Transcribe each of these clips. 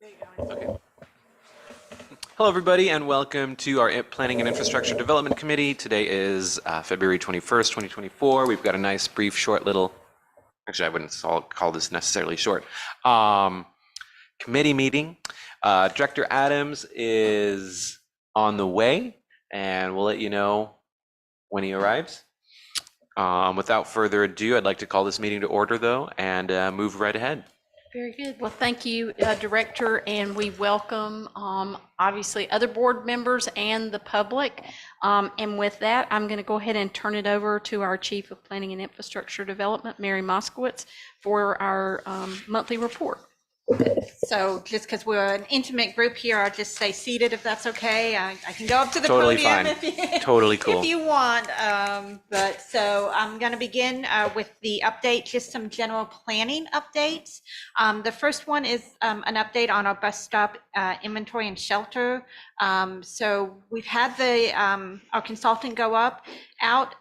Okay. Hello, everybody, and welcome to our Planning and Infrastructure Development Committee. Today is February 21st, 2024. We've got a nice, brief, short little, actually, I wouldn't call this necessarily short, committee meeting. Director Adams is on the way, and we'll let you know when he arrives. Without further ado, I'd like to call this meeting to order, though, and move right ahead. Very good. Well, thank you, Director, and we welcome, obviously, other board members and the public. And with that, I'm going to go ahead and turn it over to our Chief of Planning and Infrastructure Development, Mary Moskowitz, for our monthly report. So just because we're an intimate group here, I'll just stay seated if that's okay. I can go up to the Totally podium fine. if you, Totally cool. if you want. But so I'm going to begin with the update, just some general planning updates. The first one is an update on our bus stop inventory and shelter. So we've had our consultant go out.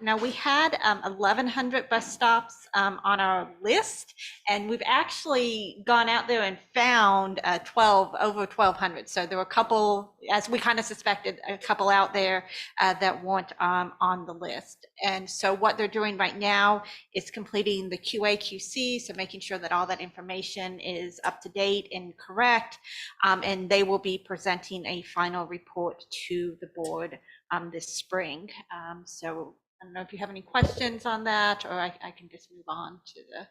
Now we had 1,100 bus stops on our list, and we've actually gone out there and found over 1,200. So there were a couple, as we kind of suspected, a couple out there that weren't on the list. And so what they're doing right now is completing the QA/QC, so making sure that all that information is up to date and correct. And they will be presenting a final report to the board this spring. So I don't know if you have any questions on that, or I can just move on to the.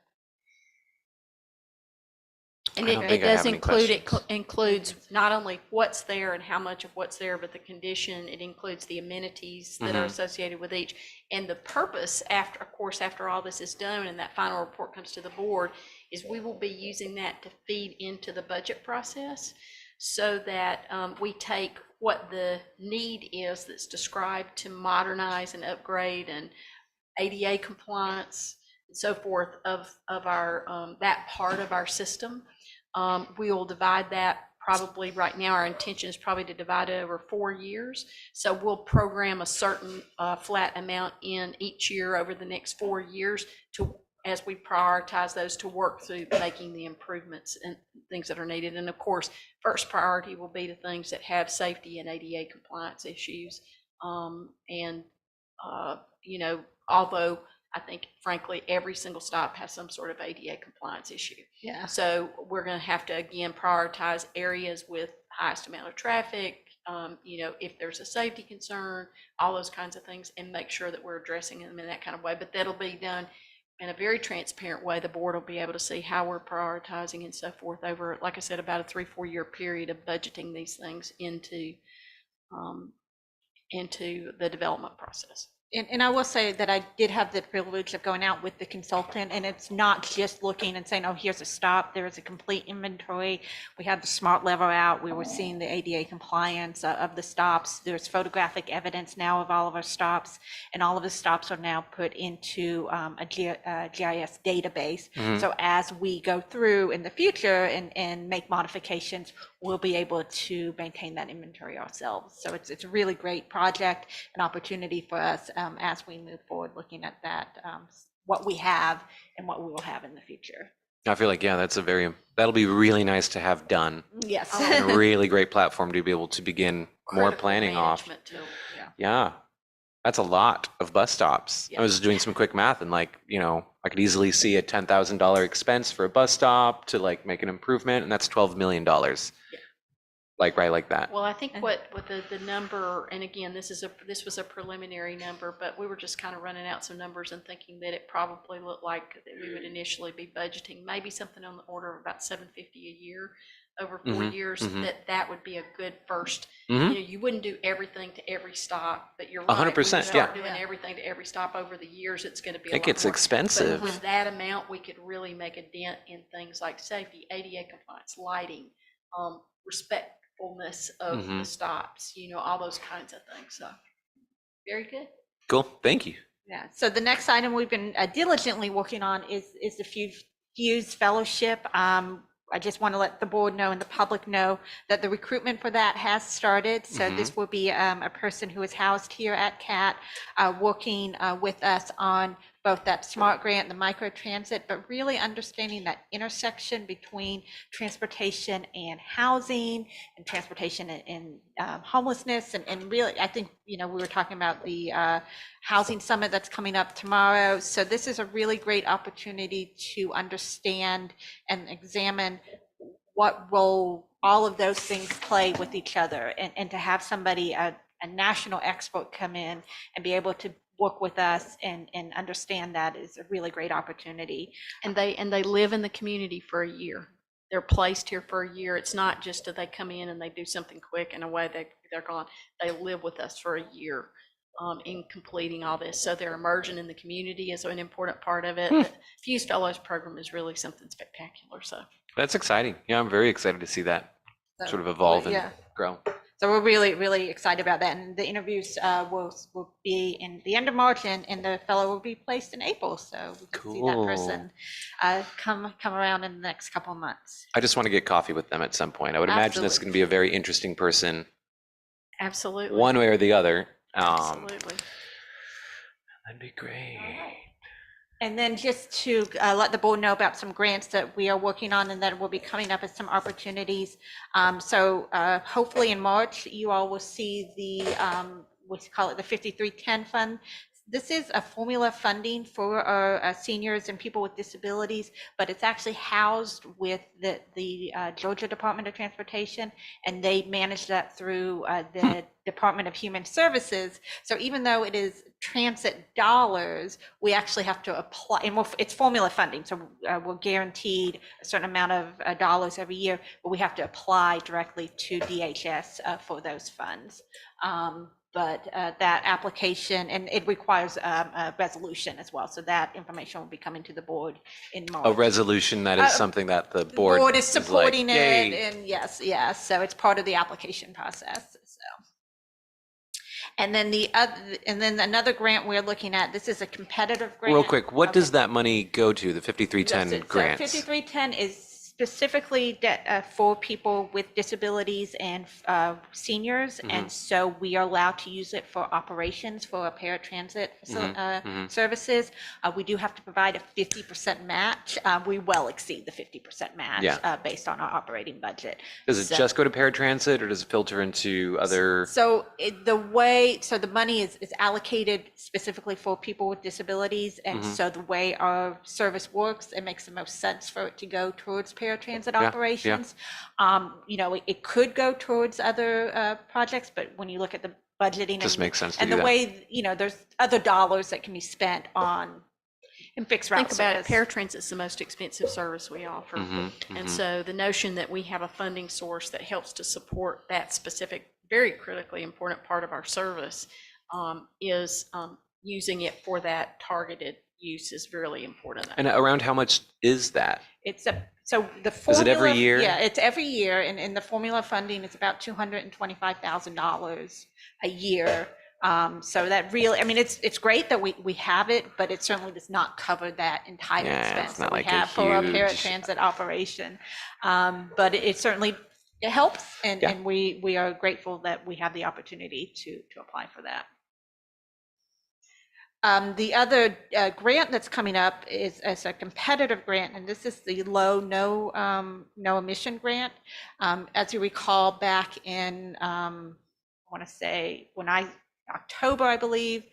And it does include, it includes not only what's there and how much of what's there, but the condition. It includes the amenities that are associated with each. And the purpose, after all this is done and that final report comes to the board, is we will be using that to feed into the budget process, so that we take what the need is that's described to modernize and upgrade and ADA compliance and so forth of our that part of our system. We will divide that, probably right now our intention is probably to divide it over 4 years. So we'll program a certain flat amount in each year over the next 4 years to, as we prioritize those, to work through making the improvements and things that are needed. And of course, first priority will be the things that have safety and ADA compliance issues. You know, although I think, frankly, every single stop has some sort of ADA compliance issue. Yeah. So we're going to have to, again, prioritize areas with highest amount of traffic, you know, if there's a safety concern, all those kinds of things, and make sure that we're addressing them in that kind of way. But that'll be done in a very transparent way. The board will be able to see how we're prioritizing and so forth over, like I said, about a 3-4 year period of budgeting these things into the development process. And I will say that I did have the privilege of going out with the consultant, and it's not just looking and saying, oh, here's a stop. There is a complete inventory. We had the smart lever out. We were seeing the ADA compliance of the stops. There's photographic evidence now of all of our stops, and all of the stops are now put into a GIS database. So as we go through in the future and make modifications, we'll be able to maintain that inventory ourselves. So it's a really great project, an opportunity for us as we move forward, looking at that, what we have and what we will have in the future. I feel like, yeah, that'll be really nice to have done. Yes. And a really great platform to be able to begin more planning off. Yeah. That's a lot of bus stops. Yeah. I was doing some quick math, and like, you know, I could easily see a $10,000 expense for a bus stop to like make an improvement, and that's $12 million. Yeah. Like right like that. Well, I think what the number, and again, this was a preliminary number, but we were just kind of running out some numbers and thinking that it probably looked like that we would initially be budgeting maybe something on the order of about $750 a year over 4 years. That would be a good first. You know, you wouldn't do everything to every stop, but you're right. 100%. When you start doing everything to every stop over the years, it's going to be a lot gets more expensive. But with that amount, we could really make a dent in things like safety, ADA compliance, lighting, respectfulness of the stops, you know, all those kinds of things. So very good. Cool. Thank you. Yeah. So the next item we've been diligently working on is the Fuse Fellowship. I just want to let the board know and the public know that the recruitment for that has started. So this will be a person who is housed here at CAT, working with us on both that SMART grant, the microtransit, but really understanding that intersection between transportation and housing, and transportation and homelessness, and really, I think, we were talking about the housing summit that's coming up tomorrow. So this is a really great opportunity to understand and examine what role all of those things play with each other, and to have somebody, a national expert, come in and be able to work with us and understand that is a really great opportunity. And they live in the community for a year. They're placed here for a year. It's not just that they come in and they do something quick and away they're gone. They live with us for a year in completing all this. So their immersion in the community is an important part of it. The Fuse Fellows program is really something spectacular. So that's exciting. Yeah, I'm very excited to see that sort of evolve and grow. So we're really, really excited about that. And the interviews will be in the end of March, and the fellow will be placed in April. So we can see that person come around in the next couple of months. I just want to get coffee with them at some point. I would imagine this is going to be a very interesting person. Absolutely. One way or the other. Absolutely. That'd be great. And then just to let the board know about some grants that we are working on and that will be coming up as some opportunities. So hopefully in March, you all will see the, we call it the 5310 fund. This is a formula funding for our seniors and people with disabilities, but it's actually housed with the Georgia Department of Transportation, and they manage that through the Department of Human Services. So even though it is transit dollars, we actually have to apply, and it's formula funding, so we're guaranteed a certain amount of dollars every year, but we have to apply directly to DHS for those funds. But that application, and it requires a resolution as well. So that information will be coming to the board in March. A resolution, that is something that the board is supporting like, it. And yes. So it's part of the application process. So. And then another grant we're looking at, this is a competitive grant. Real quick, what does that money go to, the 5310 grants? So 5310 is specifically for people with disabilities and seniors, and so we are allowed to use it for operations for our paratransit services. We do have to provide a 50% match. We well exceed the 50% match based on our operating budget. Does it just go to paratransit, or does it filter into other? So the money is allocated specifically for people with disabilities, and so the way our service works, it makes the most sense for it to go towards paratransit operations. It could go towards other projects, but when you look at the budgeting, just makes sense to and do the that. way, there's other dollars that can be spent on in fixed route Think about it, paratransit's the most expensive service we offer. And so the notion that we have a funding source that helps to support that specific, very critically important part of our service is using it for that targeted use is really important. And around how much is that? So the formula, is it every year? Yeah, it's every year, and the formula funding is about $225,000 a year. So that really, it's great that we have it, but it certainly does not cover that entire expense that we have for our paratransit operation. But it certainly helps, and we are grateful that we have the opportunity to apply for that. The other grant that's coming up is as a competitive grant, and this is the low no emission grant. As you recall, back in October, I believe,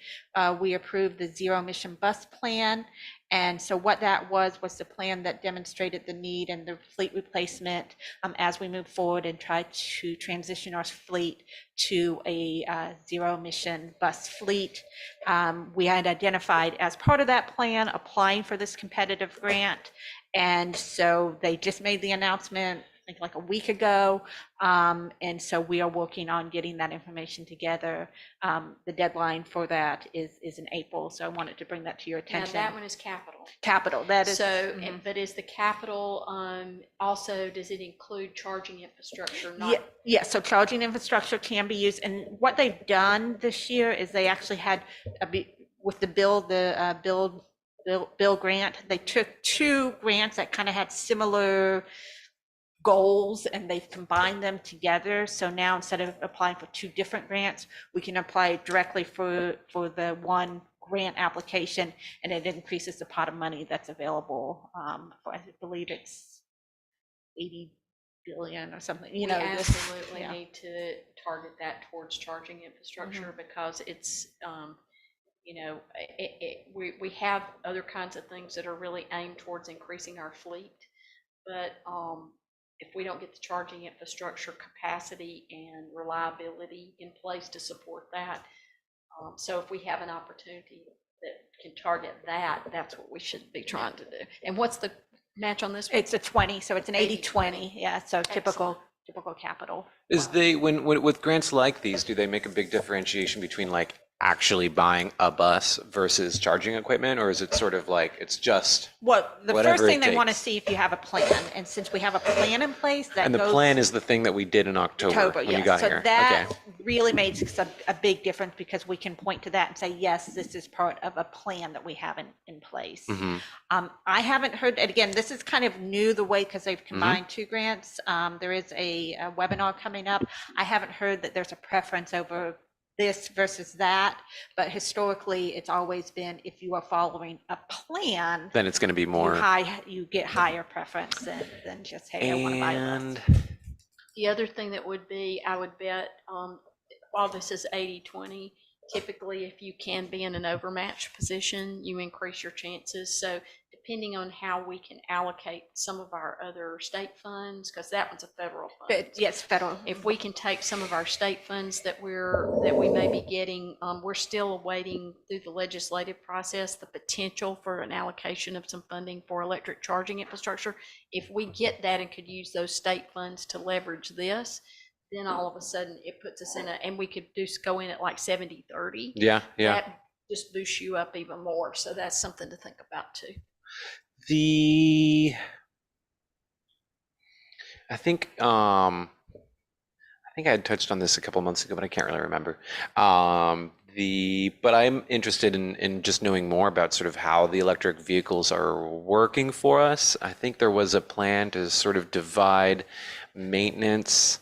we approved the zero emission bus plan. And so what that was the plan that demonstrated the need and the fleet replacement as we move forward and try to transition our fleet to a zero emission bus fleet. We had identified as part of that plan applying for this competitive grant. And so they just made the announcement like a week ago. And so we are working on getting that information together. The deadline for that is in April. So I wanted to bring that to your attention. Now that one is capital. Capital, that is. So, but is the capital also, does it include charging infrastructure? Yeah, so charging infrastructure can be used. And what they've done this year is they actually had, with the bill grant, they took two grants that kind of had similar goals and they've combined them together. So now instead of applying for two different grants, we can apply directly for the one grant application, and it increases the pot of money that's available. For, I believe it's 80 billion or something, We absolutely need to target that towards charging infrastructure because it's, we have other kinds of things that are really aimed towards increasing our fleet. But if we don't get the charging infrastructure capacity and reliability in place to support that, so if we have an opportunity that can target that, that's what we should be trying to do. And what's the match on this one? It's a 20, so it's an 80-20. Yeah, so typical capital. Is they when with grants like these, do they make a big differentiation between like actually buying a bus versus charging equipment, or is it sort of like it's just the first thing they want to see if you have a plan, and since we have a plan in place, that and the plan is the thing that we did in October when you got so here. That really makes a big difference because we can point to that and say, yes, this is part of a plan that we have in place. I haven't heard, and again, this is kind of new the way because they've combined two grants. There is a webinar coming up. I haven't heard that there's a preference over this versus that, but historically it's always been if you are following a plan, then it's going to be more you get higher preference than just, hey, I want to buy a bus. The other thing that would be, I would bet, while this is 80-20, typically if you can be in an overmatch position, you increase your chances. So depending on how we can allocate some of our other state funds, because that one's a federal fund. But yes, federal. If we can take some of our state funds that we may be getting, we're still awaiting through the legislative process the potential for an allocation of some funding for electric charging infrastructure. If we get that and could use those state funds to leverage this, then all of a sudden it puts us in and we could just go in at like 70-30. Yeah. That just boosts you up even more. So that's something to think about too. I think I had touched on this a couple months ago, but I can't really remember. But I'm interested in just knowing more about sort of how the electric vehicles are working for us. I think there was a plan to sort of divide maintenance,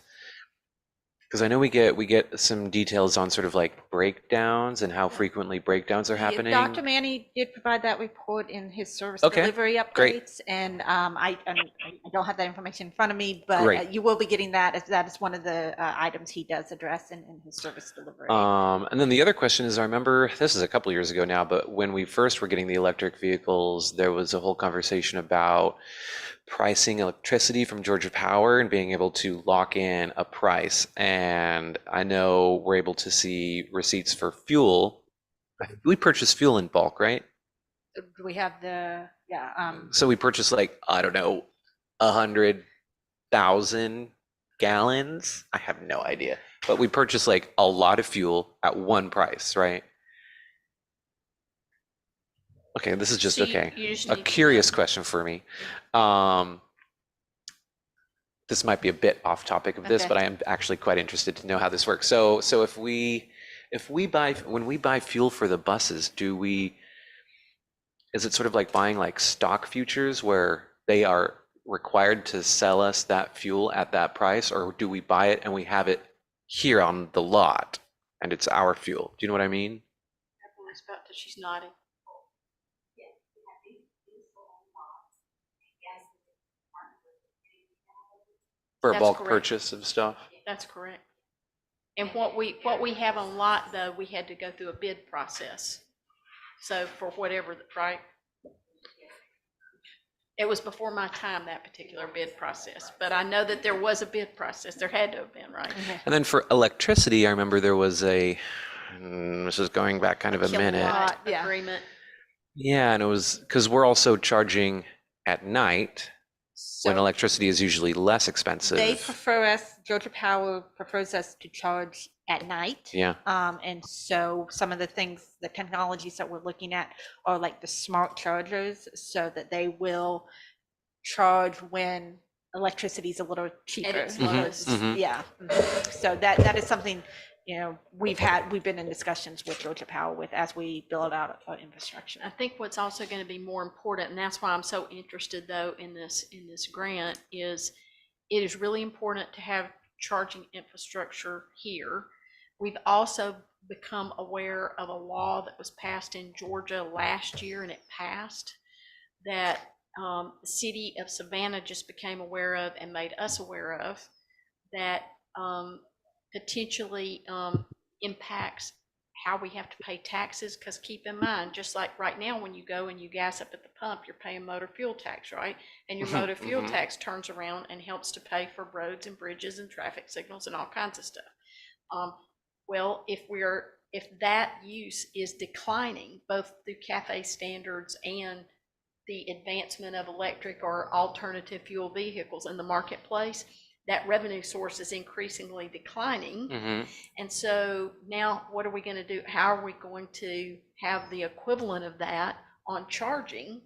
because I know we get some details on sort of like breakdowns and how frequently breakdowns are happening. Dr. Manny did provide that report in his service delivery updates, great. And I don't have that information in front of me, but you will be getting that, as that is one of the items he does address in his service delivery. And then the other question is, I remember this is a couple years ago now, but when we first were getting the electric vehicles, there was a whole conversation about pricing electricity from Georgia Power and being able to lock in a price. And I know we're able to see receipts for fuel. We purchase fuel in bulk, right? We have the, so we purchase like, I don't know, 100,000 gallons. I have no idea, but we purchase like a lot of fuel at one price, right? Okay, this is just a curious question for me. This might be a bit off topic of this, but I am actually quite interested to know how this works. So when we buy fuel for the buses, is it sort of like buying like stock futures where they are required to sell us that fuel at that price, or do we buy it and we have it here on the lot and it's our fuel? Do you know what I mean? She's nodding. For a bulk purchase of stuff? That's correct. And what we have on lot, though, we had to go through a bid process. So for whatever, right? It was before my time, that particular bid process, but I know that there was a bid process. There had to have been, right? And then for electricity, I remember there was this is going back kind of a minute. Agreement. Yeah, and it was because we're also charging at night. So when electricity is usually less expensive. Georgia Power prefers us to charge at night. Yeah. And so some of the technologies that we're looking at are like the smart chargers, so that they will charge when electricity is a little cheaper. Yeah. So that is something, we've been in discussions with Georgia Power as we build out our infrastructure. I think what's also going to be more important, and that's why I'm so interested though in this grant, is it is really important to have charging infrastructure here. We've also become aware of a law that was passed in Georgia last year, and it passed, that the city of Savannah just became aware of and made us aware of, that potentially impacts how we have to pay taxes. Because keep in mind, just like right now, when you go and you gas up at the pump, you're paying motor fuel tax, right? And your motor fuel tax turns around and helps to pay for roads and bridges and traffic signals and all kinds of stuff. Well, if that use is declining, both through CAFE standards and the advancement of electric or alternative fuel vehicles in the marketplace, that revenue source is increasingly declining. And so now what are we going to do? How are we going to have the equivalent of that on charging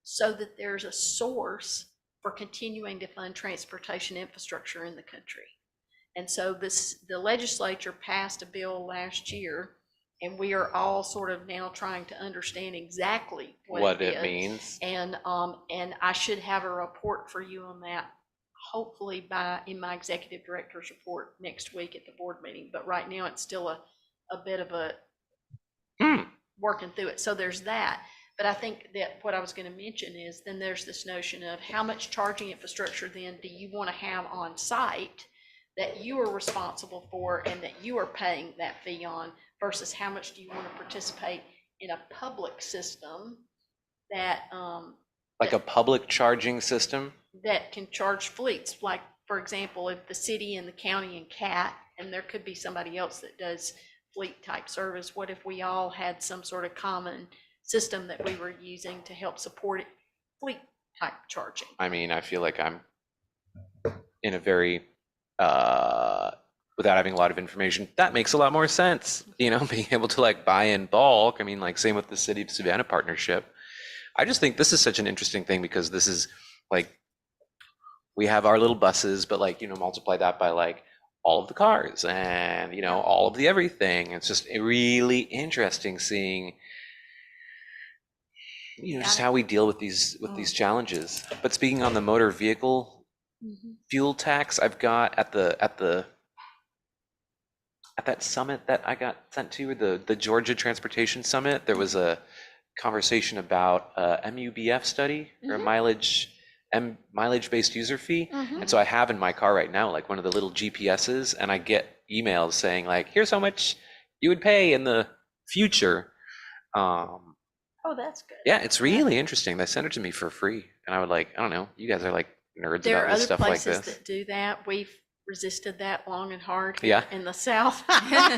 so that there's a source for continuing to fund transportation infrastructure in the country? And so the legislature passed a bill last year, and we are all sort of now trying to understand exactly what it means. And I should have a report for you on that, hopefully in my executive director's report next week at the board meeting. But right now it's still a bit of a working through it. So there's that. But I think that what I was going to mention is then there's this notion of how much charging infrastructure then do you want to have on site that you are responsible for and that you are paying that fee on, versus how much do you want to participate in a public system that like a public charging system that can charge fleets. Like, for example, if the city and the county and CAT, and there could be somebody else that does fleet type service, what if we all had some sort of common system that we were using to help support it, fleet type charging? I mean, I feel like I'm in a very without having a lot of information, that makes a lot more sense, you know, being able to like buy in bulk. I mean, like same with the City of Savannah partnership. I just think this is such an interesting thing, because this is like, we have our little buses, but like, you know, multiply that by like all of the cars and, you know, all of the everything. It's just really interesting seeing, you know, just how we deal with these challenges. But speaking on the motor vehicle fuel tax, I've got at that summit that I got sent to, the Georgia Transportation Summit, there was a conversation about a MUBF study, or a mileage-based user fee. And so I have in my car right now like one of the little GPSs, and I get emails saying like, here's how much you would pay in the future. Oh, that's good. Yeah, it's really interesting. They sent it to me for free, and I would like, I don't know, you guys are like nerds about this stuff like this. There are other places that do that. We've resisted that long and hard in the South.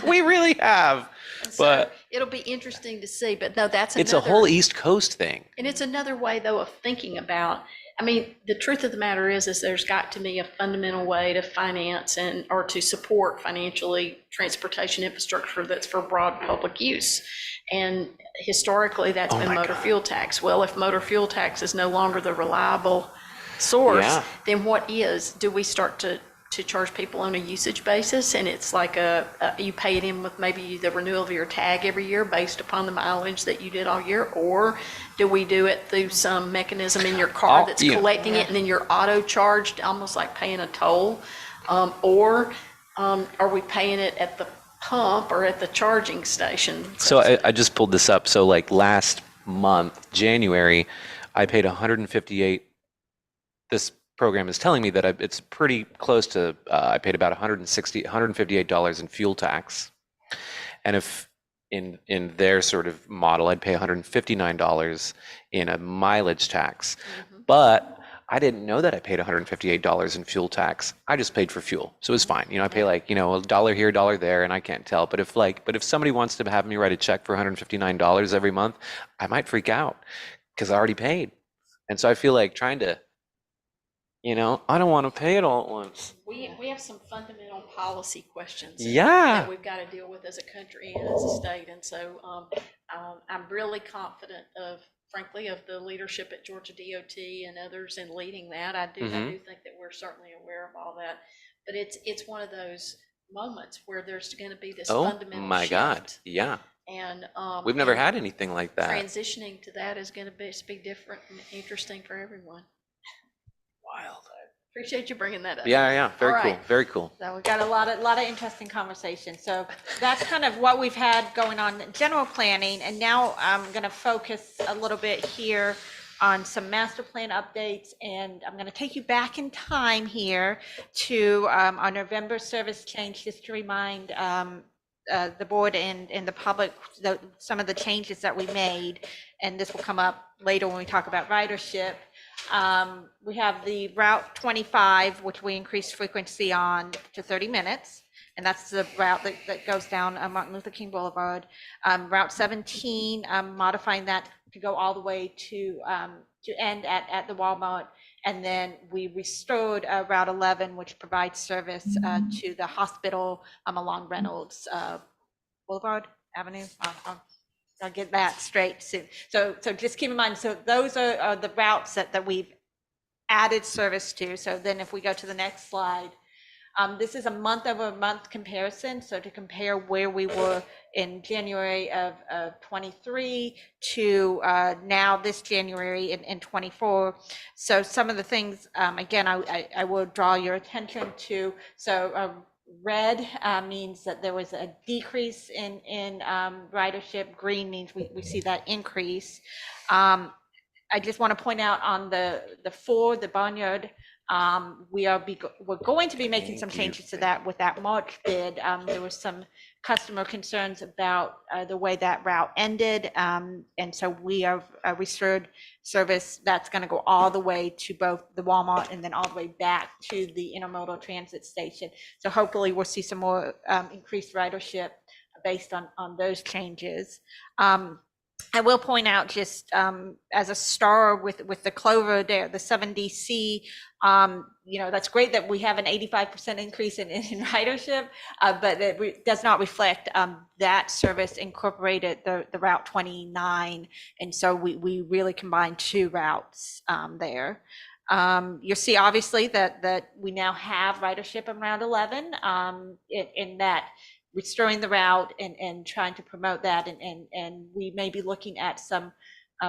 We really have. So but it'll be interesting to see. But no, it's a whole East Coast thing. And it's another way, though, of thinking about, I mean, the truth of the matter is there's got to be a fundamental way to finance or to support financially transportation infrastructure that's for broad public use. And historically, that's been motor fuel tax. Well, if motor fuel tax is no longer the reliable source, then what is? Do we start to charge people on a usage basis, and it's like you pay it in with maybe the renewal of your tag every year based upon the mileage that you did all year? Or do we do it through some mechanism in your car that's collecting it, and then you're auto charged, almost like paying a toll? Or are we paying it at the pump or at the charging station? So I just pulled this up. So like last month, January, I paid $158. This program is telling me that it's pretty close to, I paid about $158 in fuel tax. And if in their sort of model, I'd pay $159 in a mileage tax. But I didn't know that I paid $158 in fuel tax. I just paid for fuel. So it was fine. You know, I pay like, you know, $1 here, $1 there, and I can't tell. But if somebody wants to have me write a check for $159 every month, I might freak out because I already paid. And so I feel like trying to, you know, I don't want to pay it all at once. We have some fundamental policy questions that we've got to deal with as a country and as a state. And so I'm really confident frankly, of the leadership at Georgia DOT and others in leading that. I do think that we're certainly aware of all that. But it's one of those moments where there's going to be this fundamental my shift. God. Yeah. And we've never had anything like that. Transitioning to that is going to be different and interesting for everyone. Wild. Appreciate you bringing that up. Yeah, very All cool, right. very cool. So we've got a lot of interesting conversations. So that's kind of what we've had going on in general planning. And now I'm going to focus a little bit here on some master plan updates. And I'm going to take you back in time here to our November service change, just to remind the board and the public some of the changes that we made. And this will come up later when we talk about ridership. We have the Route 25, which we increased frequency on to 30 minutes. And that's the route that goes down Martin Luther King Boulevard. Route 17, modifying that to go all the way to end at the Walmart. And then we restored Route 11, which provides service to the hospital along Reynolds Boulevard Avenue. I'll get that straight soon. So just keep in mind, so those are the routes that we've added service to. So then if we go to the next slide, this is a month-over-month comparison. So to compare where we were in January of 23 to now this January in 24. So some of the things, again, I will draw your attention to. So red means that there was a decrease in ridership. Green means we see that increase. I just want to point out on the Barnyard, we're going to be making some changes to that with that March bid. There was some customer concerns about the way that route ended, and so we have restored service that's going to go all the way to both the Walmart and then all the way back to the intermodal transit station. So hopefully we'll see some more increased ridership based on those changes. I will point out just as a star with the Clover there, the 7DC, that's great that we have an 85% increase in ridership, but it does not reflect that service incorporated the Route 29. And so we really combined two routes there. You'll see obviously that we now have ridership on Route 11 in that restoring the route and trying to promote that, and we may be looking at some,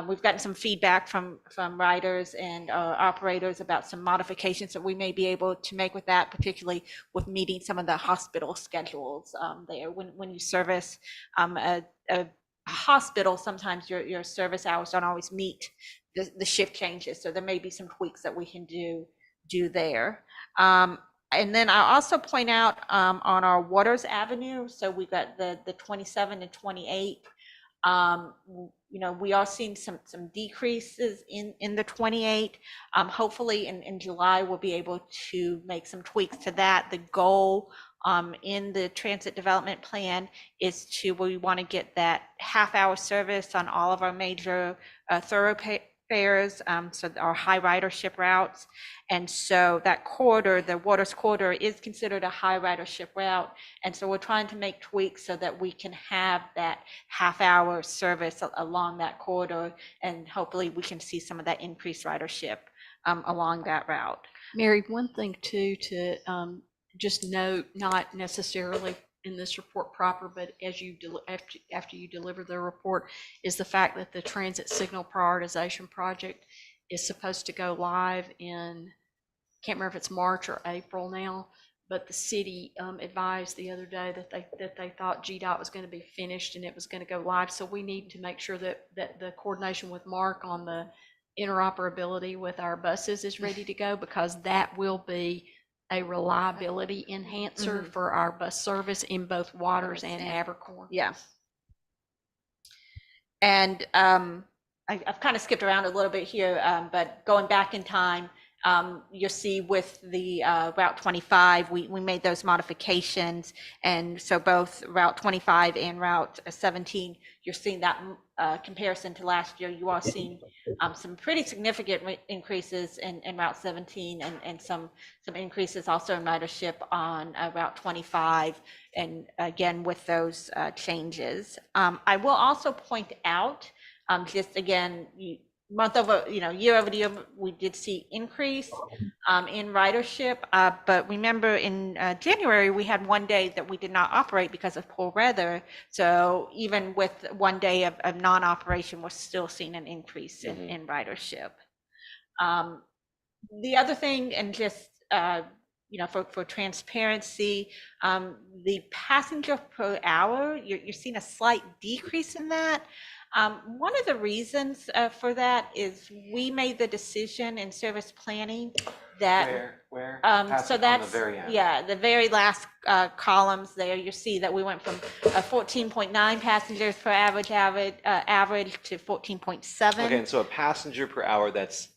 we've gotten some feedback from riders and operators about some modifications that we may be able to make with that, particularly with meeting some of the hospital schedules there. When you service a hospital, sometimes your service hours don't always meet the shift changes, so there may be some tweaks that we can do there. And then I'll also point out on our Waters Avenue, so we've got the 27 and 28. We are seeing some decreases in the 28. Hopefully in July we'll be able to make some tweaks to that. The goal in the transit development plan is we want to get that half-hour service on all of our major thoroughfares, so our high ridership routes. And so that corridor, the Waters corridor, is considered a high ridership route. And so we're trying to make tweaks so that we can have that half-hour service along that corridor, and hopefully we can see some of that increased ridership along that route. Mary, one thing too to just note, not necessarily in this report proper, but as you after you deliver the report, is the fact that the transit signal prioritization project is supposed to go live in, can't remember if it's March or April now, but the city advised the other day that they thought GDOT was going to be finished and it was going to go live. So we need to make sure that the coordination with Mark on the interoperability with our buses is ready to go, because that will be a reliability enhancer for our bus service in both Waters and Abercorn. Yeah. And I've kind of skipped around a little bit here, but going back in time, you'll see with the Route 25, we made those modifications. And so both Route 25 and Route 17, you're seeing that comparison to last year. You are seeing some pretty significant increases in Route 17 and some increases also in ridership on Route 25. And again, with those changes. I will also point out, just again, month over, year over year, we did see increase in ridership. But remember in January, we had one day that we did not operate because of poor weather. So even with one day of non-operation, we're still seeing an increase in ridership. The other thing, and just for transparency, the passenger per hour, you're seeing a slight decrease in that. One of the reasons for that is we made the decision in service planning that Where? so that's the very last columns there. You see that we went from 14.9 passengers per average to 14.7. Okay, and so a passenger per hour, that's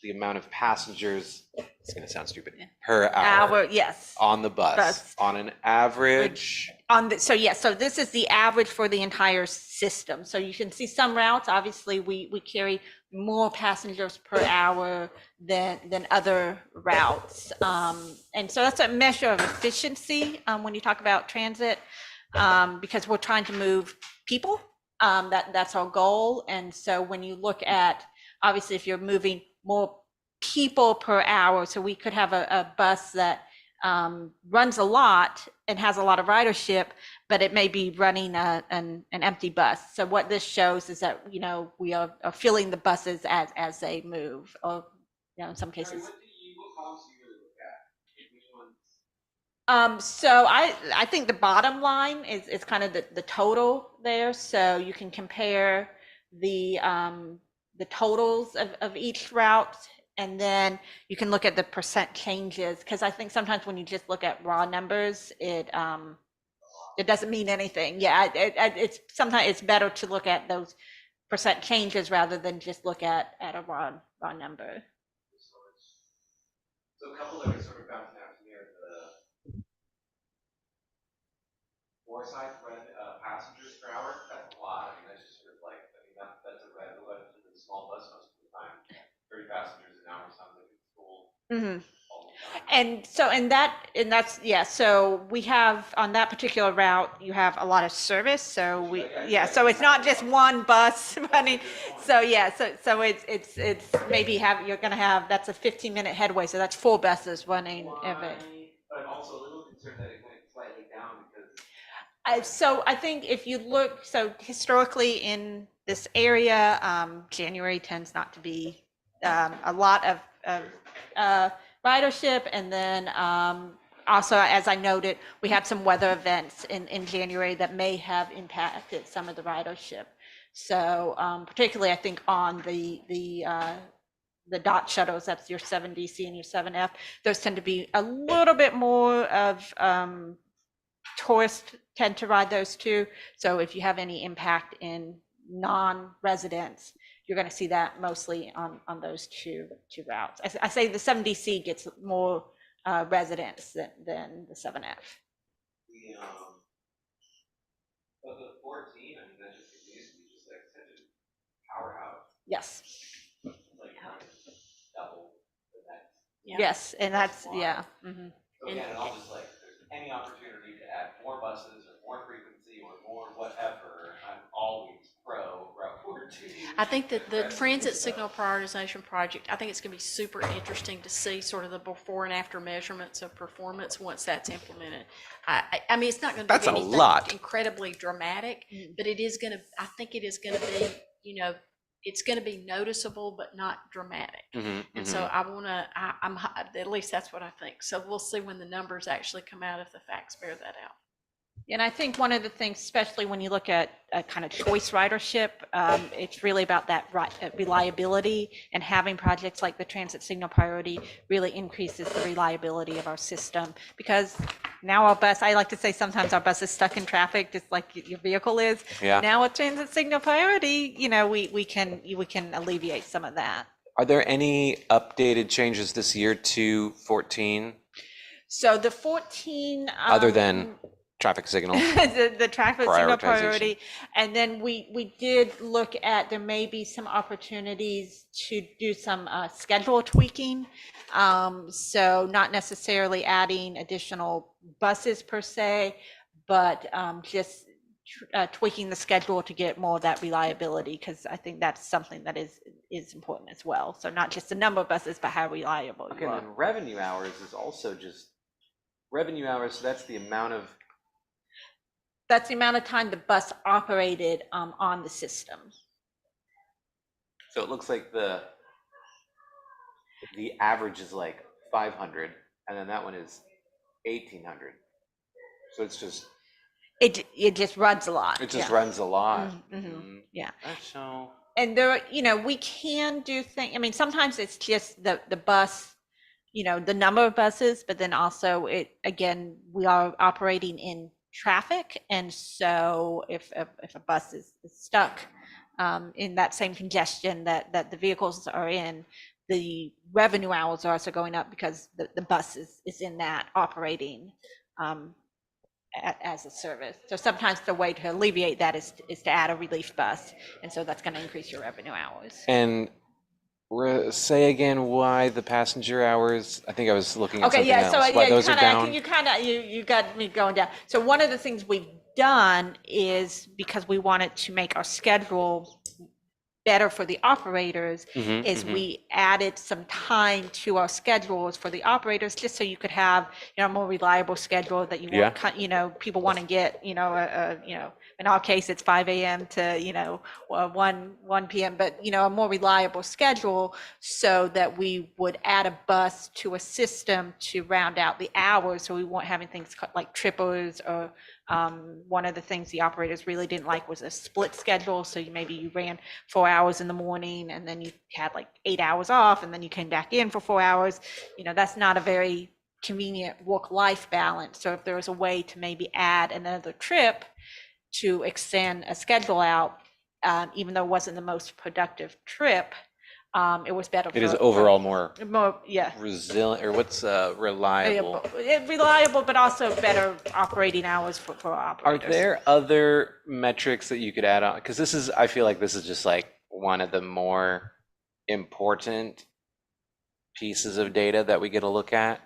the amount of passengers, it's gonna sound stupid, per hour. Yes. On the bus, on an average. So this is the average for the entire system. So you can see some routes, obviously, we carry more passengers per hour than other routes. And so that's a measure of efficiency when you talk about transit, because we're trying to move people. That's our goal. And so when you look at, obviously, if you're moving more people per hour, so we could have a bus that runs a lot and has a lot of ridership, but it may be running an empty bus. So what this shows is that, we are filling the buses as they move, or, in some cases. What columns do you really look at? Which ones? So I think the bottom line is kind of the total there. So you can compare the totals of each route, and then you can look at the percent changes, because I think sometimes when you just look at raw numbers, it doesn't mean anything. Yeah, it's sometimes it's better to look at those percent changes rather than just look at a raw number. So a couple that are sort of bouncing out to me are the Forsyth passengers per hour. That's a lot. I mean, that's just sort of like, that's a relatively small bus most of the time. 30 passengers an hour sounds like it's full. Mm-hmm. So we have on that particular route, you have a lot of service. So so it's not just one bus running. So it's maybe you're going to have, that's a 15-minute headway. So that's 4 buses running every. But I'm also a little concerned that it went slightly down because. So I think if you look, so historically in this area, January tends not to be a lot of ridership, and then also, as I noted, we had some weather events in January that may have impacted some of the ridership. So particularly, I think on the DOT shuttles, that's your 7DC and your 7F, those tend to be a little bit more of tourists tend to ride those too. So if you have any impact in non-residents, you're going to see that mostly on those two routes. I say the 7DC gets more residents than the 7F. But the 14, I mean, that just continues to be just like such a powerhouse. Yes. Like double the next. Yeah. Yes, and that's Mm-hmm. So again, and I'll just like, if there's any opportunity to add more buses or more frequency or more whatever, I'm always pro Route 14. I think that the transit signal prioritization project, I think it's going to be super interesting to see sort of the before and after measurements of performance once that's implemented. I mean, it's not going to be anything incredibly dramatic, but it is going to, I think it is going to be, it's going to be noticeable, but not dramatic. And so I'm at least that's what I think. So we'll see when the numbers actually come out, if the facts bear that out. And I think one of the things, especially when you look at kind of choice ridership, it's really about that reliability, and having projects like the transit signal priority really increases the reliability of our system, because now our bus, I like to say sometimes our bus is stuck in traffic, just like your vehicle is. Yeah. Now with transit signal priority, we can alleviate some of that. Are there any updated changes this year to 14? So the 14, other than traffic signal, the traffic signal priority, and then we did look at, there may be some opportunities to do some schedule tweaking. So not necessarily adding additional buses per se, but just tweaking the schedule to get more of that reliability, because I think that's something that is important as well. So not just the number of buses, but how reliable. Okay, and revenue hours is also just revenue hours. So that's the amount of time the bus operated on the system. So it looks like the average is like 500, and then that one is 1,800. So it's just It just runs a lot. it just runs a lot. Yeah. So And there, we can do things. I mean, sometimes it's just the bus, the number of buses, but then also again, we are operating in traffic. And so if a bus is stuck in that same congestion that the vehicles are in, the revenue hours are also going up because the bus is in that operating as a service. So sometimes the way to alleviate that is to add a relief bus. And so that's going to increase your revenue hours. And say again why the passenger hours, I think I was looking at something else. Why those are down? You got me going down. So one of the things we've done is, because we wanted to make our schedule better for the operators, is we added some time to our schedules for the operators, just so you could have, a more reliable schedule that you want, people want to get, in our case, it's 5 a.m. to, 1 p.m., but, a more reliable schedule, so that we would add a bus to a system to round out the hours, so we weren't having things like trippers. Or one of the things the operators really didn't like was a split schedule. So maybe you ran 4 hours in the morning, and then you had like 8 hours off, and then you came back in for 4 hours. That's not a very convenient work-life balance. So if there was a way to maybe add another trip to extend a schedule out, even though it wasn't the most productive trip, it was better. It is overall more yeah, resilient, or what's reliable? Reliable, but also better operating hours for operators. Are there other metrics that you could add on? Because I feel like this is just like one of the more important pieces of data that we get to look at.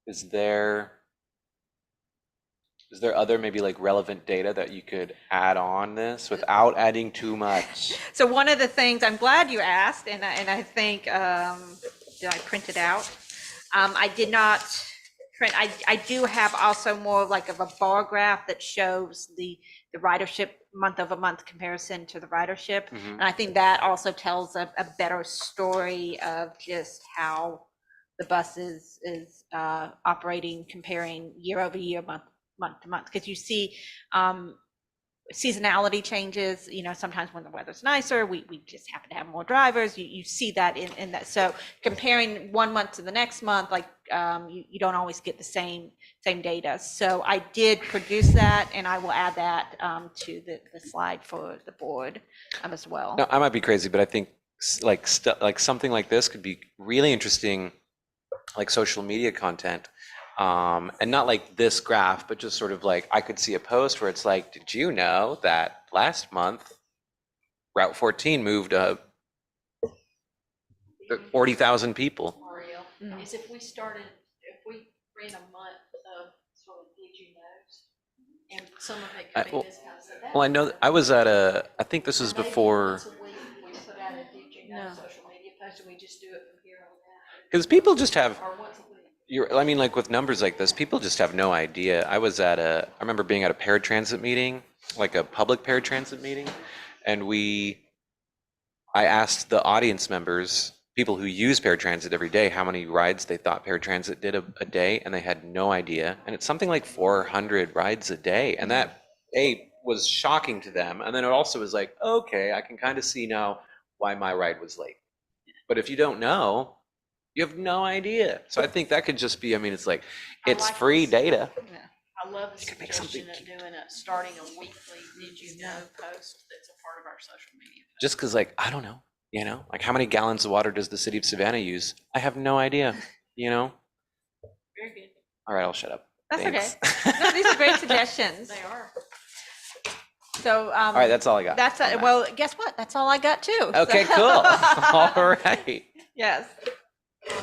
Is there other maybe like relevant data that you could add on this without adding too much? So one of the things, I'm glad you asked, and I think, did I print it out? I did not print. I do have also more like of a bar graph that shows the ridership month-over-month comparison to the ridership. And I think that also tells a better story of just how the bus is operating, comparing year over year, month to month, because you see seasonality changes. Sometimes when the weather's nicer, we just happen to have more drivers. You see that in that. So comparing 1 month to the next month, like you don't always get the same data. So I did produce that, and I will add that to the slide for the board as well. Now, I might be crazy, but I think like something like this could be really interesting, like social media content. And not like this graph, but just sort of like, I could see a post where it's like, did you know that last month Route 14 moved 40,000 people? Is if we ran a month of sort of did you knows, and some of it could be this kind of stuff. Well, I know I was at I think this was before. Once a week we put out a did you know social media post, and we just do it from here on out. Because people just have. Or once a week. Like with numbers like this, people just have no idea. I remember being at a paratransit meeting, like a public paratransit meeting, and I asked the audience members, people who use paratransit every day, how many rides they thought paratransit did a day, and they had no idea. And it's something like 400 rides a day, and that was shocking to them. And then it also was like, okay, I can kind of see now why my ride was late. But if you don't know, you have no idea. So I think that could just be, it's like, it's free data. Yeah. I love the suggestion of starting a weekly did you know post that's a part of our social media post. Just because, like, I don't know, like how many gallons of water does the city of Savannah use? I have no idea, Very good. All right, I'll shut up. That's Thanks. okay. No, these are great suggestions. They are. So, all right, that's all I got. Well, guess what? That's all I got too. Okay, cool. All right. Yes.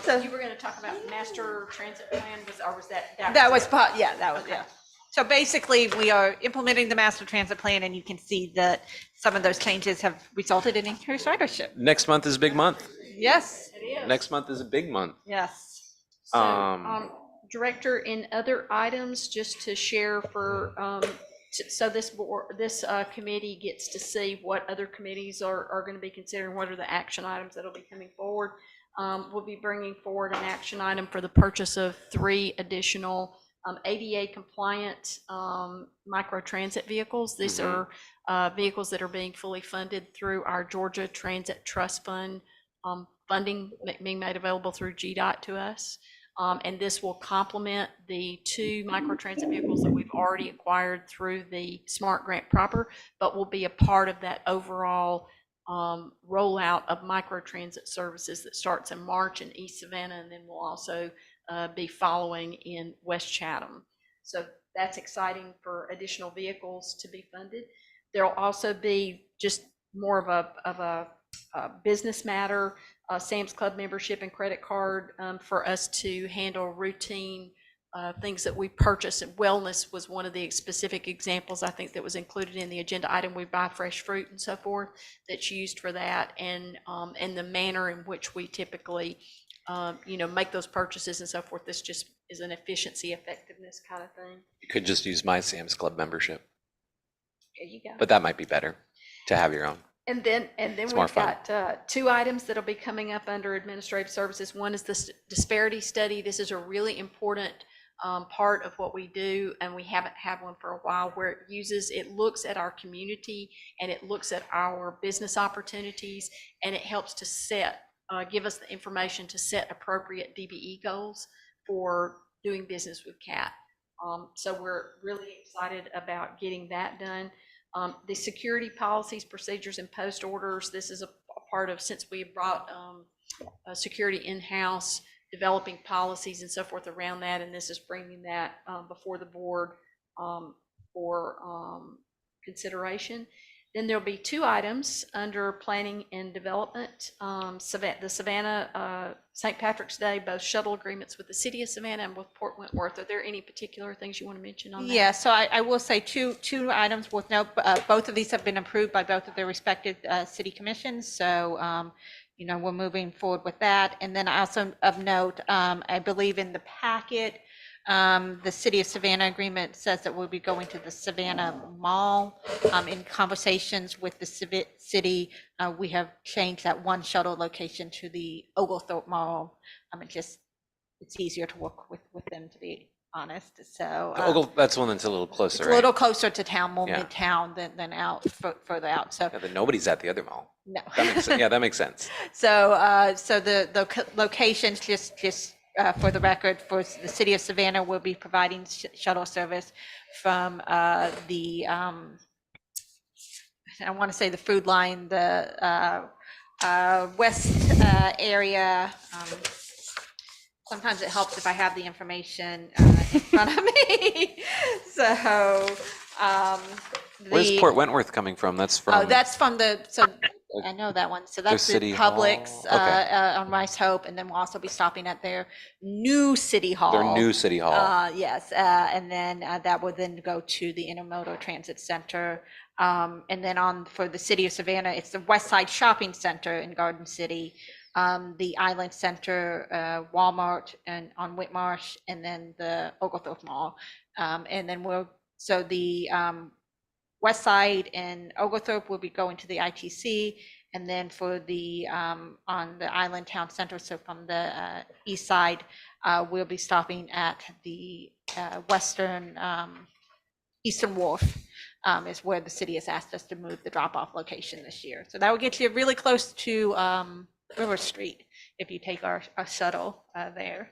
So you were going to talk about master transit plan, was that? That was yeah. So basically, we are implementing the master transit plan, and you can see that some of those changes have resulted in increased ridership. Next month is a big month. Yes. It is. Next month is a big month. Yes. So, Director, in other items, just to share for, so this committee gets to see what other committees are going to be considering, what are the action items that'll be coming forward. we'll be bringing forward an action item for the purchase of 3 additional ADA compliant microtransit vehicles. These are vehicles that are being fully funded through our Georgia Transit Trust Fund funding being made available through GDOT to us. And this will complement the 2 microtransit vehicles that we've already acquired through the SMART grant proper, but will be a part of that overall rollout of microtransit services that starts in March in East Savannah, and then will also be following in West Chatham. So that's exciting for additional vehicles to be funded. There'll also be just more of a business matter, Sam's Club membership and credit card for us to handle routine things that we purchase. And wellness was one of the specific examples I think that was included in the agenda item. We buy fresh fruit and so forth that's used for that, and the manner in which we typically make those purchases and so forth. This just is an efficiency, effectiveness kind of thing. You could just use my Sam's Club membership. There you go. But that might be better to have your own. And then we've got 2 items that'll be coming up under administrative services. One is the disparity study. This is a really important part of what we do, and we haven't had one for a while, where it looks at our community and it looks at our business opportunities, and it helps to give us the information to set appropriate DBE goals for doing business with CAT. So we're really excited about getting that done. The security policies, procedures, and post orders. This is a part of, since we brought security in-house, developing policies and so forth around that, and this is bringing that before the board for consideration. Then there'll be 2 items under planning and development. The Savannah St. Patrick's Day, both shuttle agreements with the city of Savannah and with Port Wentworth. Are there any particular things you want to mention on that? Yeah, so I will say two items with note. Both of these have been approved by both of their respective city commissions. So, we're moving forward with that. And then also of note, I believe in the packet, the City of Savannah agreement says that we'll be going to the Savannah Mall. In conversations with the city, we have changed that one shuttle location to the Oglethorpe Mall. It's easier to work with them, to be honest. So that's one that's a little closer. It's a little closer to town, more midtown than out further out. So but nobody's at the other mall. No. That makes sense. So the locations just. For the record, for the City of Savannah, we'll be providing shuttle service from I want to say the Food Line, the west area. Sometimes it helps if I have the information in front of me. So where's Port Wentworth coming from? That's from. Oh, that's from I know that one. So that's the Publix on Rice Hope, and then we'll also be stopping at their new city hall. Their new city hall. Yes, and then that will then go to the Intermodal Transit Center, and then for the City of Savannah, it's the West Side Shopping Center in Garden City, the Island Center, Walmart, and on Whitmarsh, and then the Oglethorpe Mall, and then the West Side and Oglethorpe will be going to the ITC, and then for the on the Island Town Center, so from the east side, we'll be stopping at the Eastern Wharf, is where the city has asked us to move the drop-off location this year. So that will get you really close to River Street if you take our shuttle there.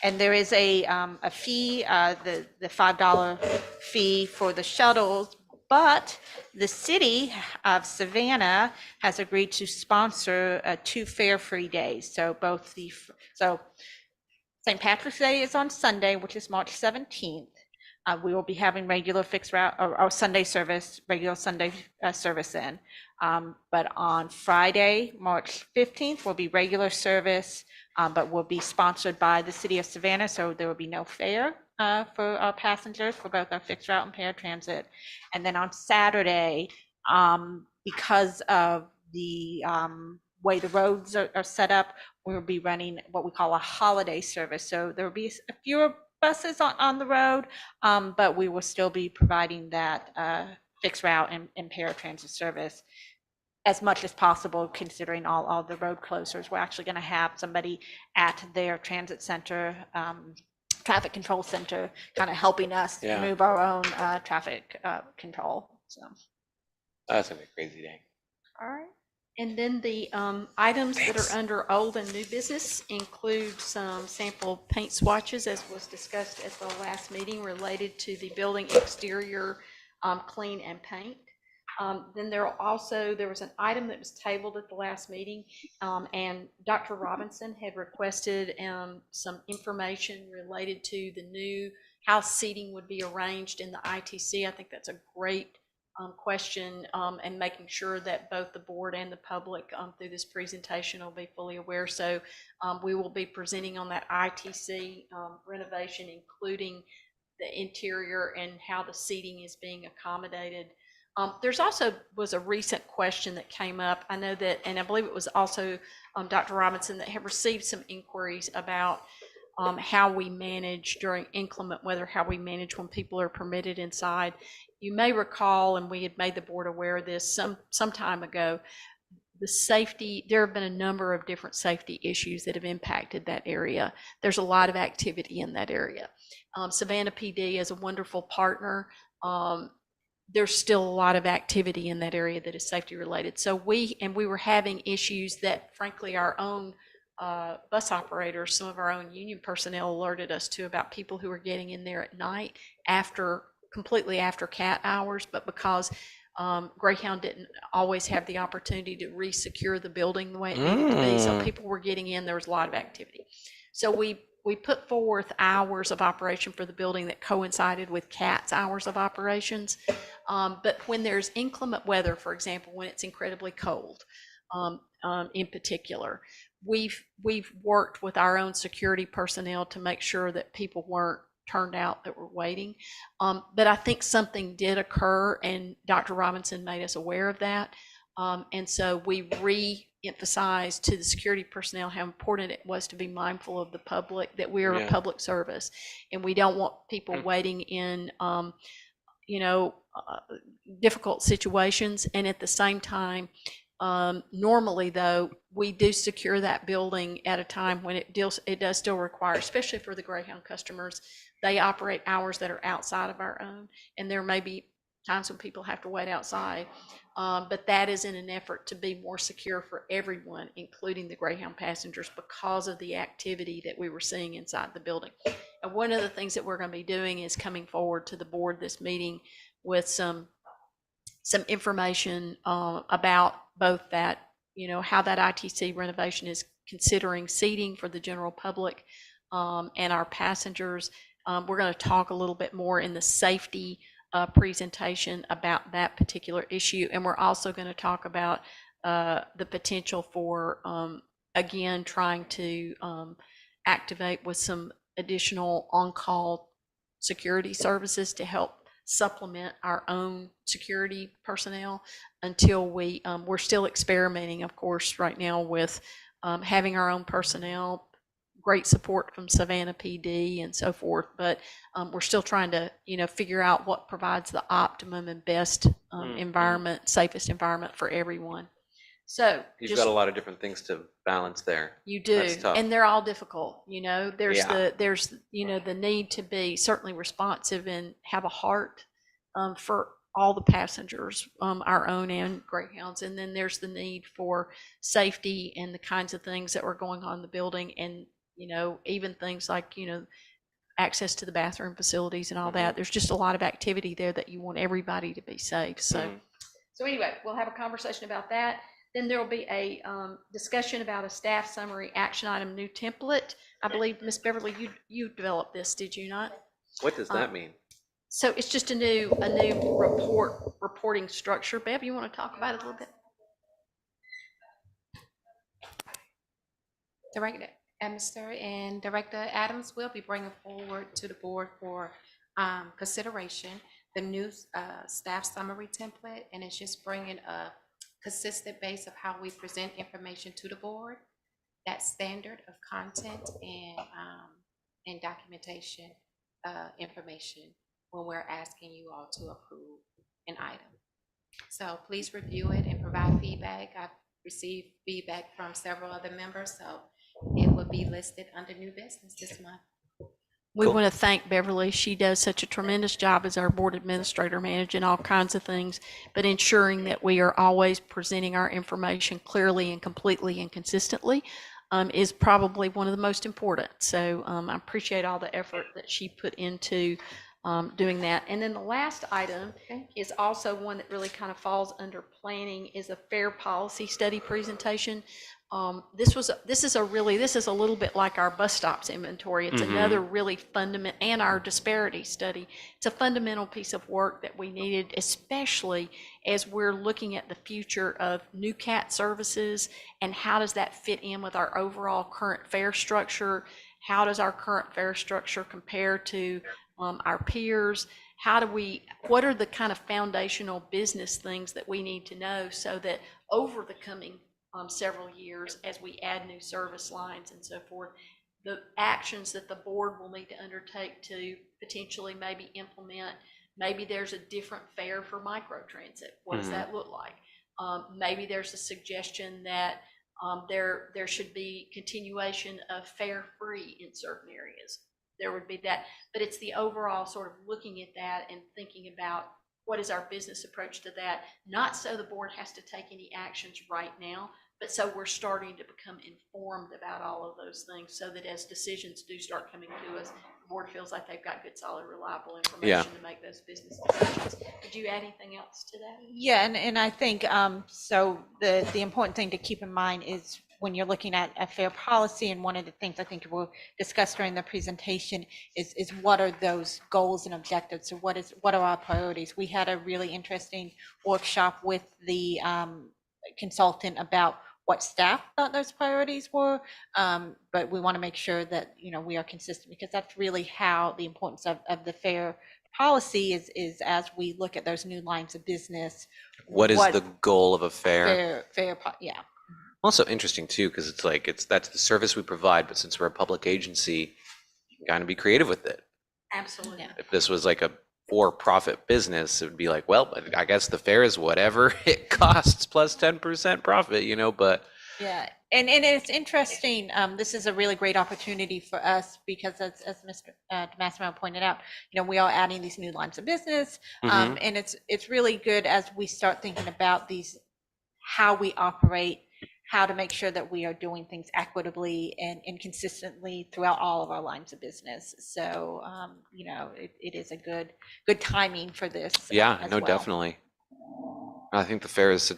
And there is a fee, the $5 fee for the shuttles, but the City of Savannah has agreed to sponsor 2 fare-free days. So St. Patrick's Day is on Sunday, which is March 17th. We will be having regular fixed route or Sunday service, regular Sunday service in. But on Friday, March 15th, will be regular service, but will be sponsored by the City of Savannah. So there will be no fare for our passengers for both our fixed route and paratransit. And then on Saturday, because of the way the roads are set up, we'll be running what we call a holiday service. So there will be a fewer buses on the road, but we will still be providing that fixed route and paratransit service. as much as possible, considering all the road closures. We're actually going to have somebody at their transit center, traffic control center, kind of helping us move our own traffic control. So that's gonna be a crazy day. All right. And then the items that are under old and new business include some sample paint swatches, as was discussed at the last meeting, related to the building exterior clean and paint. Then there was an item that was tabled at the last meeting, and Dr. Robinson had requested some information related to the new, how seating would be arranged in the ITC. I think that's a great question, and making sure that both the board and the public through this presentation will be fully aware. So we will be presenting on that ITC renovation, including the interior and how the seating is being accommodated. There's also was a recent question that came up. I know that, and I believe it was also Dr. Robinson, that have received some inquiries about how we manage during inclement weather, how we manage when people are permitted inside. You may recall, and we had made the board aware of this some time ago, the safety, there have been a number of different safety issues that have impacted that area. There's a lot of activity in that area. Savannah PD is a wonderful partner. There's still a lot of activity in that area that is safety related. So we were having issues that frankly our own bus operators, some of our own union personnel alerted us to, about people who were getting in there at night completely after CAT hours, but because Greyhound didn't always have the opportunity to re-secure the building the way it needed to be. So people were getting in, there was a lot of activity. So we put forth hours of operation for the building that coincided with CAT's hours of operations. But when there's inclement weather, for example, when it's incredibly cold, in particular, we've worked with our own security personnel to make sure that people weren't turned out that were waiting. But I think something did occur, and Dr. Robinson made us aware of that. And so we re-emphasized to the security personnel how important it was to be mindful of the public, that we are a public service, and we don't want people waiting in, difficult situations. And at the same time, normally though, we do secure that building at a time when it does still require, especially for the Greyhound customers, they operate hours that are outside of our own, and there may be times when people have to wait outside. But that is in an effort to be more secure for everyone, including the Greyhound passengers, because of the activity that we were seeing inside the building. And one of the things that we're going to be doing is coming forward to the board this meeting with some information about both that, how that ITC renovation is considering seating for the general public and our passengers. We're going to talk a little bit more in the safety presentation about that particular issue. And we're also going to talk about the potential for, again, trying to activate with some additional on-call security services to help supplement our own security personnel until we're still experimenting, of course, right now with having our own personnel, great support from Savannah PD and so forth, but we're still trying to, figure out what provides the optimum and best environment, safest environment for everyone. So you've got a lot of different things to balance there. You do, and they're all difficult. There's the need to be certainly responsive and have a heart for all the passengers, our own and Greyhounds, and then there's the need for safety and the kinds of things that were going on in the building, and even things like access to the bathroom facilities and all that. There's just a lot of activity there that you want everybody to be safe. So anyway, we'll have a conversation about that. Then there will be a discussion about a staff summary action item new template. I believe, Ms. Beverly, you developed this, did you not? What does that mean? So it's just a new reporting structure. Bev, you want to talk about it a little bit? Director Emissary and Director Adams will be bringing forward to the board for consideration the new staff summary template, and it's just bringing a consistent base of how we present information to the board, that standard of content and documentation information when we're asking you all to approve an item. So please review it and provide feedback. I've received feedback from several other members, so it will be listed under new business this month. We Cool. want to thank Beverly. She does such a tremendous job as our board administrator, managing all kinds of things, but ensuring that we are always presenting our information clearly and completely and consistently is probably one of the most important. So I appreciate all the effort that she put into doing that. And then the last item is also one that really kind of falls under planning, is a fair policy study presentation. This is a little bit like our bus stops inventory. It's another really fundamental, and our disparity study. It's a fundamental piece of work that we needed, especially as we're looking at the future of new CAT services and how does that fit in with our overall current fare structure? How does our current fare structure compare to our peers? What are the kind of foundational business things that we need to know so that over the coming several years, as we add new service lines and so forth, the actions that the board will need to undertake to potentially maybe implement, maybe there's a different fare for microtransit. What does that look like? Maybe there's a suggestion that there should be continuation of fare free in certain areas. There would be that, but it's the overall sort of looking at that and thinking about what is our business approach to that, not so the board has to take any actions right now, but so we're starting to become informed about all of those things so that as decisions do start coming to us, the board feels like they've got good, solid, reliable information to make those business decisions. Did you add anything else to that? Yeah, and I think so the important thing to keep in mind is when you're looking at a fair policy, and one of the things I think we'll discuss during the presentation is what are those goals and objectives? So what are our priorities? We had a really interesting workshop with the consultant about what staff thought those priorities were, but we want to make sure that we are consistent, because that's really how the importance of the fair policy is as we look at those new lines of business. What is the goal of a fare? Yeah. Also interesting too, because that's the service we provide, but since we're a public agency, you can kind of be creative with it. Absolutely. Yeah. If this was like a for-profit business, it would be like, well, I guess the fare is whatever it costs plus 10% profit, but yeah. And it's interesting. This is a really great opportunity for us because, as Mr. DeMassimo pointed out, we are adding these new lines of business, and it's really good as we start thinking about how we operate, how to make sure that we are doing things equitably and consistently throughout all of our lines of business. So, it is a good timing for this. Yeah, no, definitely. I think the fair is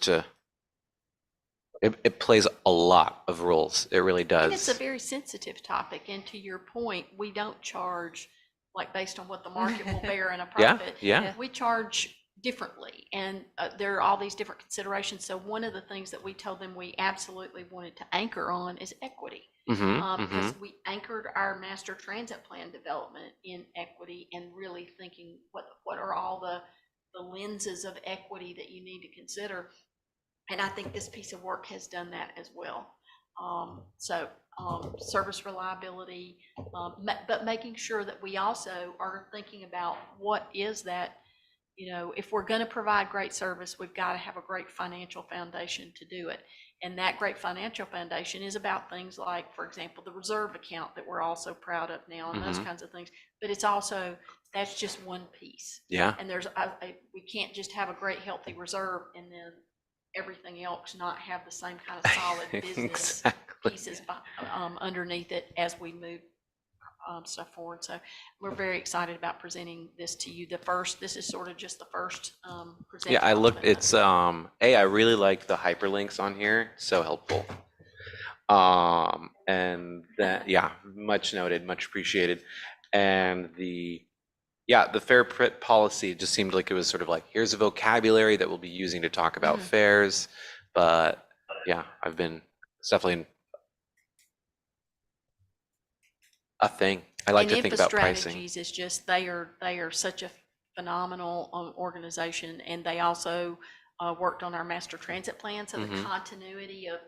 it plays a lot of roles. It really does. And it's a very sensitive topic. And to your point, we don't charge like based on what the market will bear in a profit. Yeah. We charge differently, and there are all these different considerations. So one of the things that we told them we absolutely wanted to anchor on is equity, because we anchored our master transit plan development in equity and really thinking what are all the lenses of equity that you need to consider. And I think this piece of work has done that as well. Service reliability, but making sure that we also are thinking about what is that. If we're going to provide great service, we've got to have a great financial foundation to do it. And that great financial foundation is about things like, for example, the reserve account that we're also proud of now and those kinds of things. But it's also, that's just one piece. Yeah. And we can't just have a great, healthy reserve and then everything else not have the same kind of solid business pieces underneath it as we move stuff forward. So we're very excited about presenting this to you. This is sort of just the first presentation. Yeah, I looked, it's I really like the hyperlinks on here, so helpful. And that, yeah, much noted, much appreciated. And the fair policy just seemed like it was sort of like, here's a vocabulary that we'll be using to talk about fares. But yeah, it's definitely a thing. I like to think about pricing. Strategies is just they are such a phenomenal organization, and they also worked on our master transit plan. So the continuity of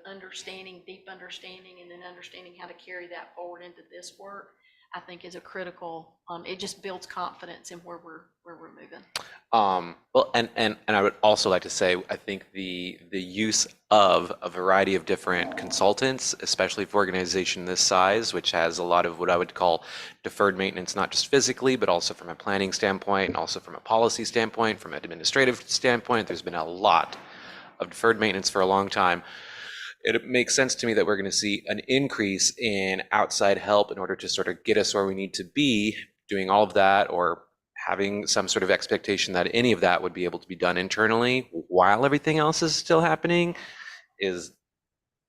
deep understanding, and then understanding how to carry that forward into this work I think is a critical, it just builds confidence in where we're moving. Well, and I would also like to say, I think the use of a variety of different consultants, especially for organization this size, which has a lot of what I would call deferred maintenance, not just physically, but also from a planning standpoint, and also from a policy standpoint, from an administrative standpoint. There's been a lot of deferred maintenance for a long time. It makes sense to me that we're going to see an increase in outside help in order to sort of get us where we need to be, doing all of that, or having some sort of expectation that any of that would be able to be done internally while everything else is still happening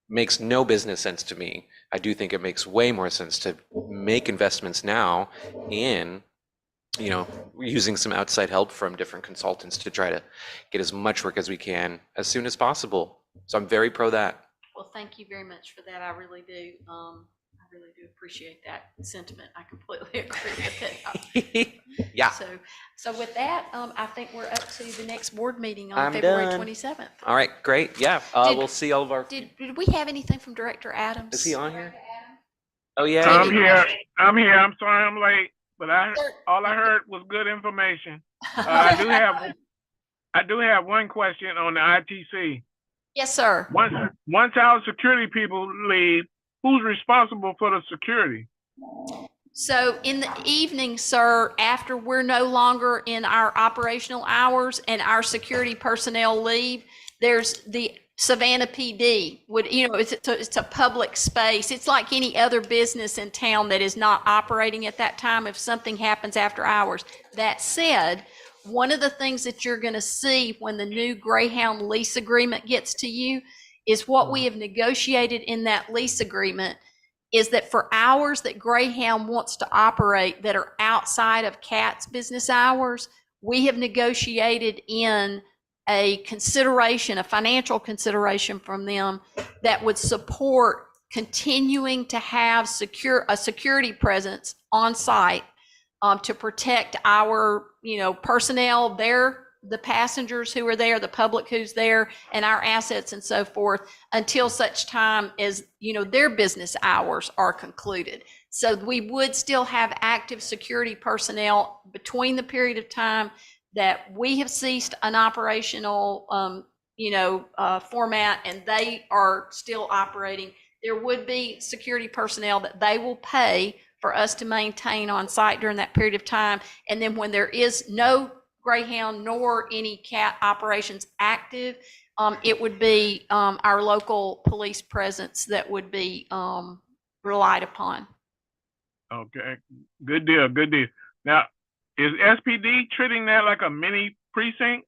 makes no business sense to me. I do think it makes way more sense to make investments now in, using some outside help from different consultants to try to get as much work as we can as soon as possible. So I'm very pro that. Well, thank you very much for that. I really do. I really do appreciate that sentiment. I completely agree with it. Yeah. So with that, I think we're up to the next board meeting on I'm February done. 27th. All right, great. Yeah, we'll see all of our. Did we have anything from Director Adams? Is he on here? Oh yeah. I'm here. I'm sorry I'm late, but all I heard was good information. I do have one question on the ITC. Yes, sir. Once our security people leave, who's responsible for the security? So in the evening, sir, after we're no longer in our operational hours and our security personnel leave, there's the Savannah PD it's a public space. It's like any other business in town that is not operating at that time if something happens after hours. That said, one of the things that you're going to see when the new Greyhound lease agreement gets to you is what we have negotiated in that lease agreement is that for hours that Greyhound wants to operate that are outside of CAT's business hours, we have negotiated in a financial consideration from them that would support continuing to have a security presence on site to protect our, personnel, the passengers who are there, the public who's there, and our assets and so forth until such time as, their business hours are concluded. So we would still have active security personnel between the period of time that we have ceased an operational, format and they are still operating. There would be security personnel that they will pay for us to maintain on site during that period of time. And then when there is no Greyhound nor any CAT operations active, it would be our local police presence that would be relied upon. Okay, good deal. Now, is SPD treating that like a mini precinct?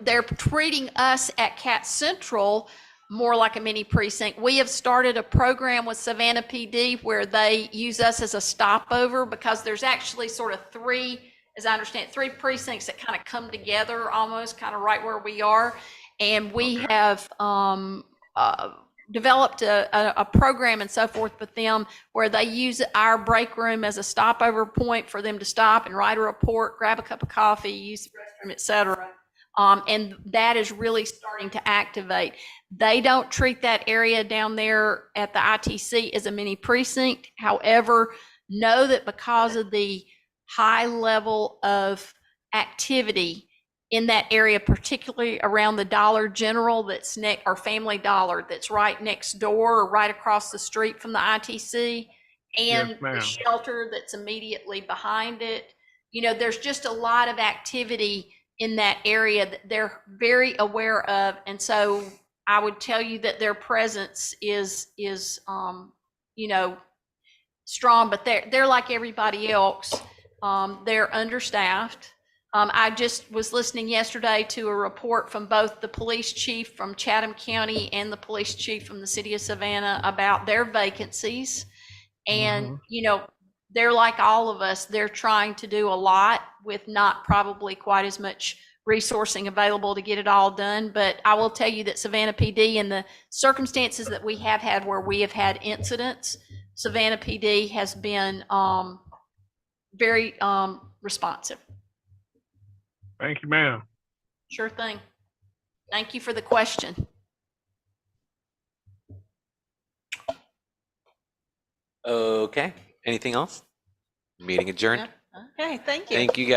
They're treating us at CAT Central more like a mini precinct. We have started a program with Savannah PD where they use us as a stopover because there's actually sort of three precincts that kind of come together almost kind of right where we are. And we have developed a program and so forth with them where they use our break room as a stopover point for them to stop and write a report, grab a cup of coffee, use the restroom, etc. And that is really starting to activate. They don't treat that area down there at the ITC as a mini precinct. However, know that because of the high level of activity in that area, particularly around the Dollar General that's or Family Dollar that's right next door or right across the street from the ITC, and the shelter that's immediately behind it, there's just a lot of activity in that area that they're very aware of. And so I would tell you that their presence is strong, but they're like everybody else. They're understaffed. I just was listening yesterday to a report from both the police chief from Chatham County and the police chief from the city of Savannah about their vacancies. And, they're like all of us. They're trying to do a lot with not probably quite as much resourcing available to get it all done. But I will tell you that Savannah PD, in the circumstances that we have had where we have had incidents, Savannah PD has been very responsive. Thank you, ma'am. Sure thing. Thank you for the question. Okay, anything else? Meeting adjourned. Okay, thank you. Thank you, guys.